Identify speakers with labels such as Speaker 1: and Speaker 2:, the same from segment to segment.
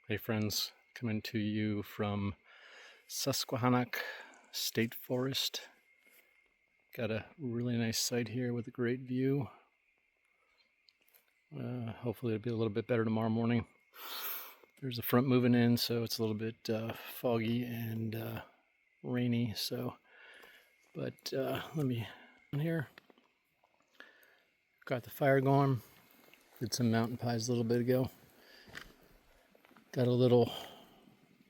Speaker 1: Hey friends, coming to you from Susquehannock State Forest. Got a really nice site here with a great view. Hopefully it'll be a little bit better tomorrow morning. There's a front moving in, so it's a little bit foggy and rainy. But let me on here. Got the fire going. Did some mountain pies a little bit ago. Got a little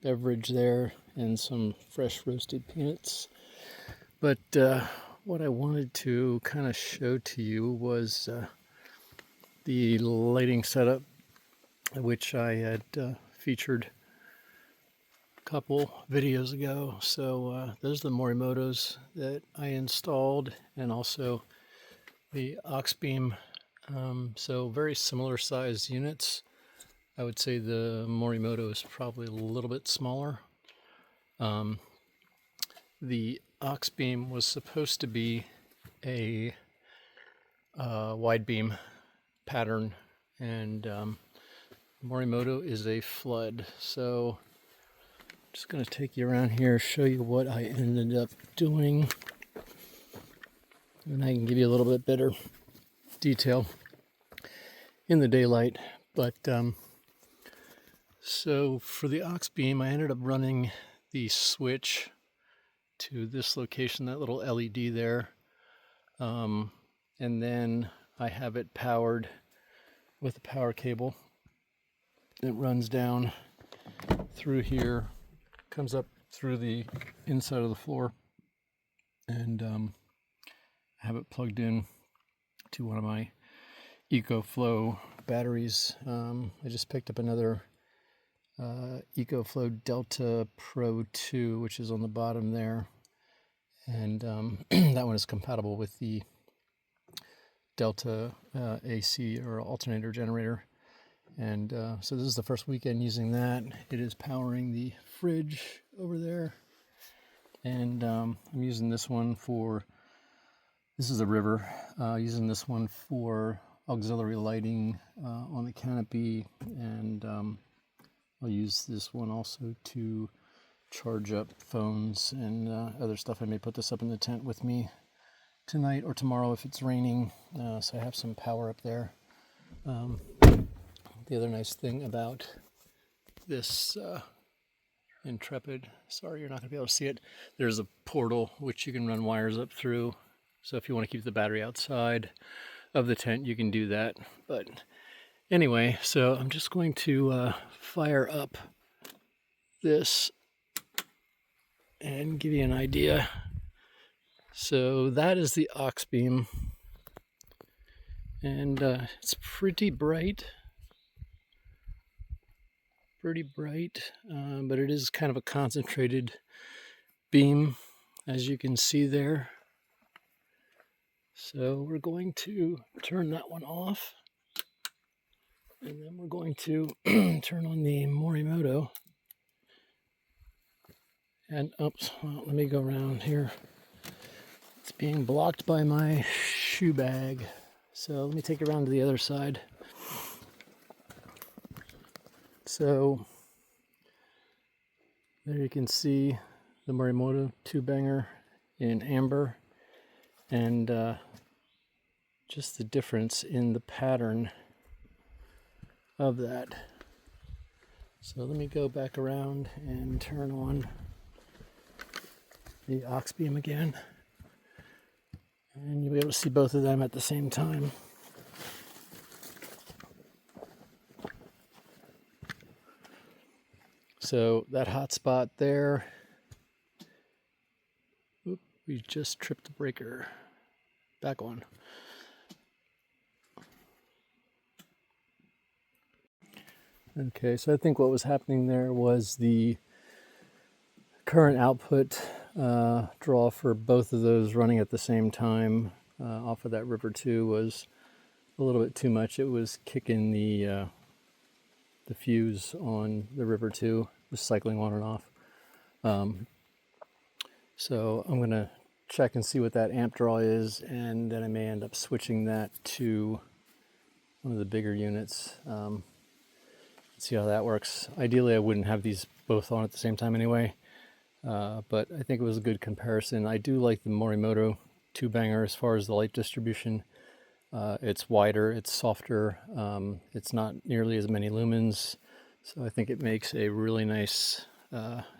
Speaker 1: beverage there and some fresh roasted peanuts. But what I wanted to kind of show to you was the lighting setup, which I had featured a couple videos ago. So those are the Morimotos that I installed, and also the aux beam. So very similar size units. I would say the Morimoto is probably a little bit smaller. The aux beam was supposed to be a wide beam pattern, and Morimoto is a flood. So I'm just going to take you around here, show you what I ended up doing, and I can give you a little bit better detail in the daylight. But so for the aux beam, I ended up running the switch to this location, that little LED there, and then I have it powered with a power cable. It runs down through here, comes up through the inside of the floor, and I have it plugged in to one of my EcoFlow batteries. I just picked up another EcoFlow Delta Pro 2, which is on the bottom there, and that one is compatible with the Delta AC or alternator generator. And so this is the first weekend using that. It is powering the fridge over there, and I'm using this one for, this is a river, using this one for auxiliary lighting on the canopy, and I'll use this one also to charge up phones and other stuff. I may put this up in the tent with me tonight or tomorrow if it's raining, so I have some power up there. The other nice thing about this Intrepid, sorry you're not going to be able to see it, there's a portal which you can run wires up through. So if you want to keep the battery outside of the tent, you can do that. But anyway, so I'm just going to fire up this and give you an idea. So that is the aux beam, and it's pretty bright, but it is kind of a concentrated beam, as you can see there. So we're going to turn that one off, and then we're going to turn on the Morimoto. And oops, well, let me go around here. It's being blocked by my shoe bag. So let me take it around to the other side. So there you can see the Morimoto 2-banger in amber, and just the difference in the pattern of that. So let me go back around and turn on the aux beam again, and you'll be able to see both of them at the same time. So that hot spot there, we just tripped the breaker. Back on. Okay, so I think what was happening there was the current output draw for both of those running at the same time off of that River 2 was a little bit too much. It was kicking the fuse on the River 2, just cycling on and off. So I'm going to check and see what that amp draw is, and then I may end up switching that to one of the bigger units. see how that works. Ideally, I wouldn't have these both on at the same time anyway, but I think it was a good comparison. I do like the Morimoto 2-banger as far as the light distribution. It's wider, it's softer, it's not nearly as many lumens, so I think it makes a really nice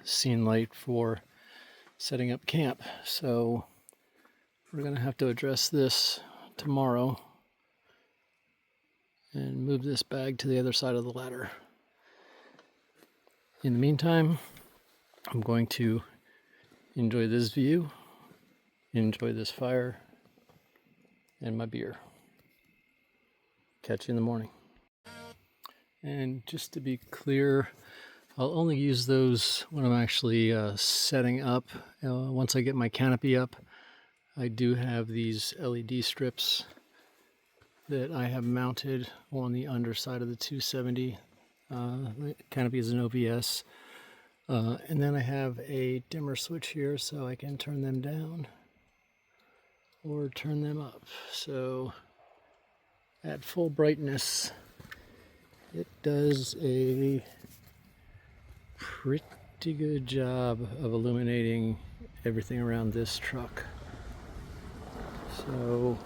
Speaker 1: scene light for setting up camp. So we're going to have to address this tomorrow and move this bag to the other side of the ladder. In the meantime, I'm going to enjoy this view, enjoy this fire, and my beer. Catch you in the morning. And just to be clear, I'll only use those when I'm actually setting up. Once I get my canopy up, I do have these LED strips that I have mounted on the underside of the 270. The canopy is an OVS. And then I have a dimmer switch here so I can turn them down or turn them up. So at full brightness, it does a pretty good job of illuminating everything around this truck. So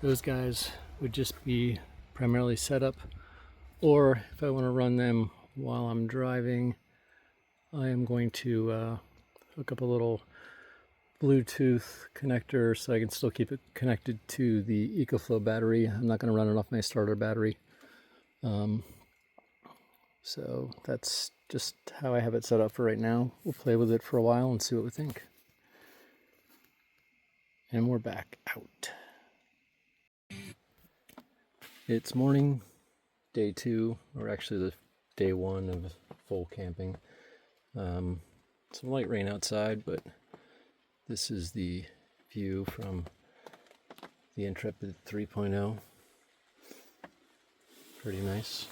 Speaker 1: those guys would just be primarily setup, or if I want to run them while I'm driving, I am going to hook up a little Bluetooth connector so I can still keep it connected to the EcoFlow battery. I'm not going to run it off my starter battery. So that's just how I have it set up for right now. We'll play with it for a while and see what we think. And we're back out. It's morning, day 2, or actually the day 1 of full camping. Some light rain outside, but this is the view from the Intrepid 3.0. Pretty nice.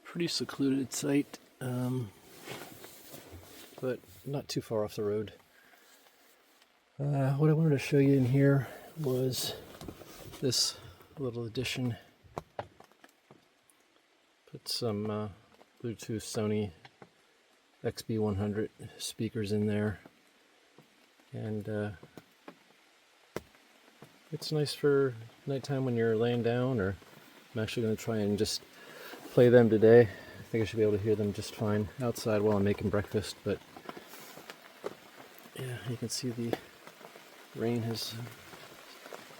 Speaker 1: Pretty secluded site, but not too far off the road. What I wanted to show you in here was this little addition. Put some Bluetooth Sony XB100 speakers in there, and it's nice for nighttime when you're laying down, or I'm actually going to try and just play them today. I think I should be able to hear them just fine outside while I'm making breakfast, but yeah, you can see the rain has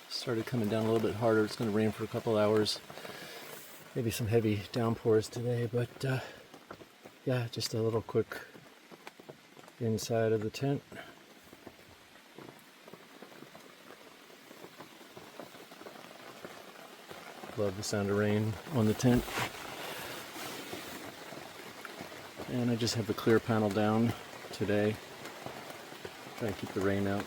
Speaker 1: started coming down a little bit harder. It's going to rain for a couple hours. Maybe some heavy downpours today, but yeah, just a little quick inside of the tent. Love the sound of rain on the tent. And I just have the clear panel down today. Try and keep the rain out.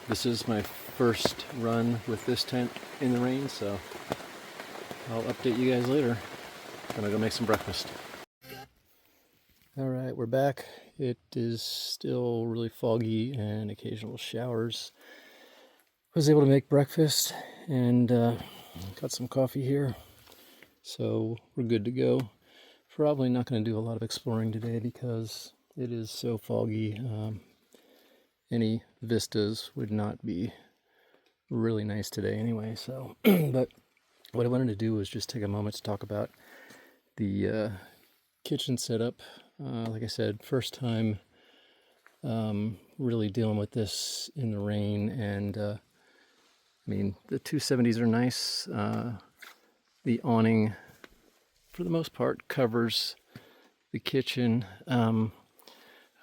Speaker 1: This is my first run with this tent in the rain, so I'll update you guys later. Gonna go make some breakfast. Alright, we're back. It is still really foggy and occasional showers. Was able to make breakfast and got some coffee here, so we're good to go. Probably not going to do a lot of exploring today because it is so foggy. Any vistas would not be really nice today anyway. So, but what I wanted to do was just take a moment to talk about the kitchen setup. Like I said, first time really dealing with this in the rain, and I mean, the 270s are nice. The awning, for the most part, covers the kitchen.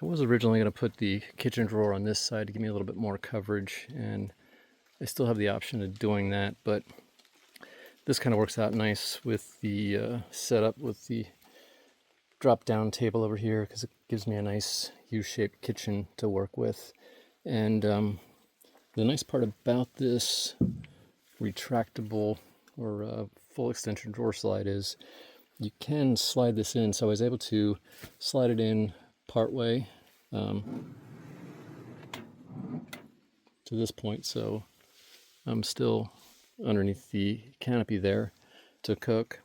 Speaker 1: I was originally going to put the kitchen drawer on this side to give me a little bit more coverage, and I still have the option of doing that, but this kind of works out nice with the setup with the drop-down table over here, because it gives me a nice U-shaped kitchen to work with. And the nice part about this retractable or full extension drawer slide is you can slide this in. So I was able to slide it in part way to this point, so I'm still underneath the canopy there to cook.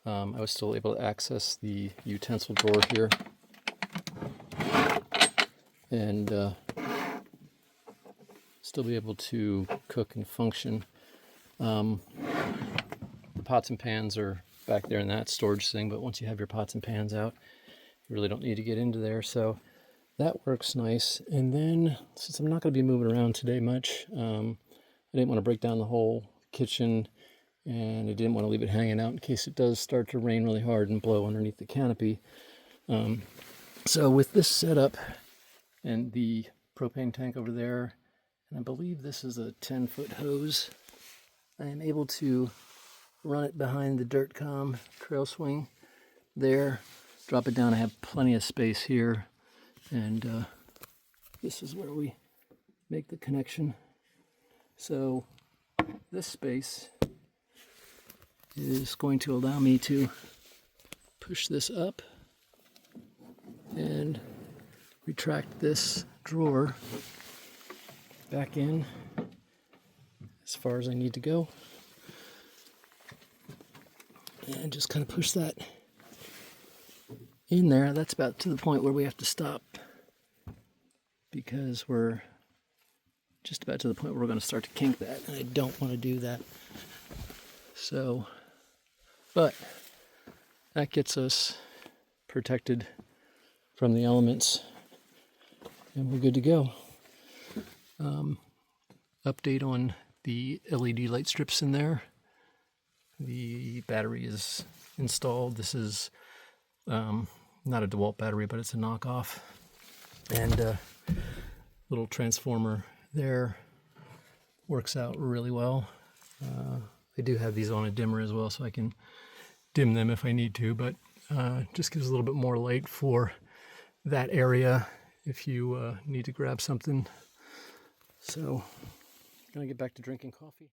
Speaker 1: I was still able to access the utensil drawer here and still be able to cook and function. The pots and pans are back there in that storage thing, but once you have your pots and pans out, you really don't need to get into there, so that works nice. And then, since I'm not going to be moving around today much, I didn't want to break down the whole kitchen, and I didn't want to leave it hanging out in case it does start to rain really hard and blow underneath the canopy. So with this setup and the propane tank over there, and I believe this is a 10-foot hose, I am able to run it behind the DirtCom trail swing there, drop it down. I have plenty of space here, and this is where we make the connection. So this space is going to allow me to push this up and retract this drawer back in as far as I need to go, and just kind of push that in there. That's about to the point where we have to stop, because we're just about to the point where we're going to start to kink that, and I don't want to do that. So, but that gets us protected from the elements, and we're good to go. Update on the LED light strips in there. The battery is installed. This is not a DeWalt battery, but it's a knockoff. And little transformer there works out really well. I do have these on a dimmer as well, so I can dim them if I need to, but just gives a little bit more light for that area if you need to grab something. So, gonna get back to drinking coffee.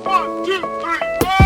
Speaker 2: One, two, three, four!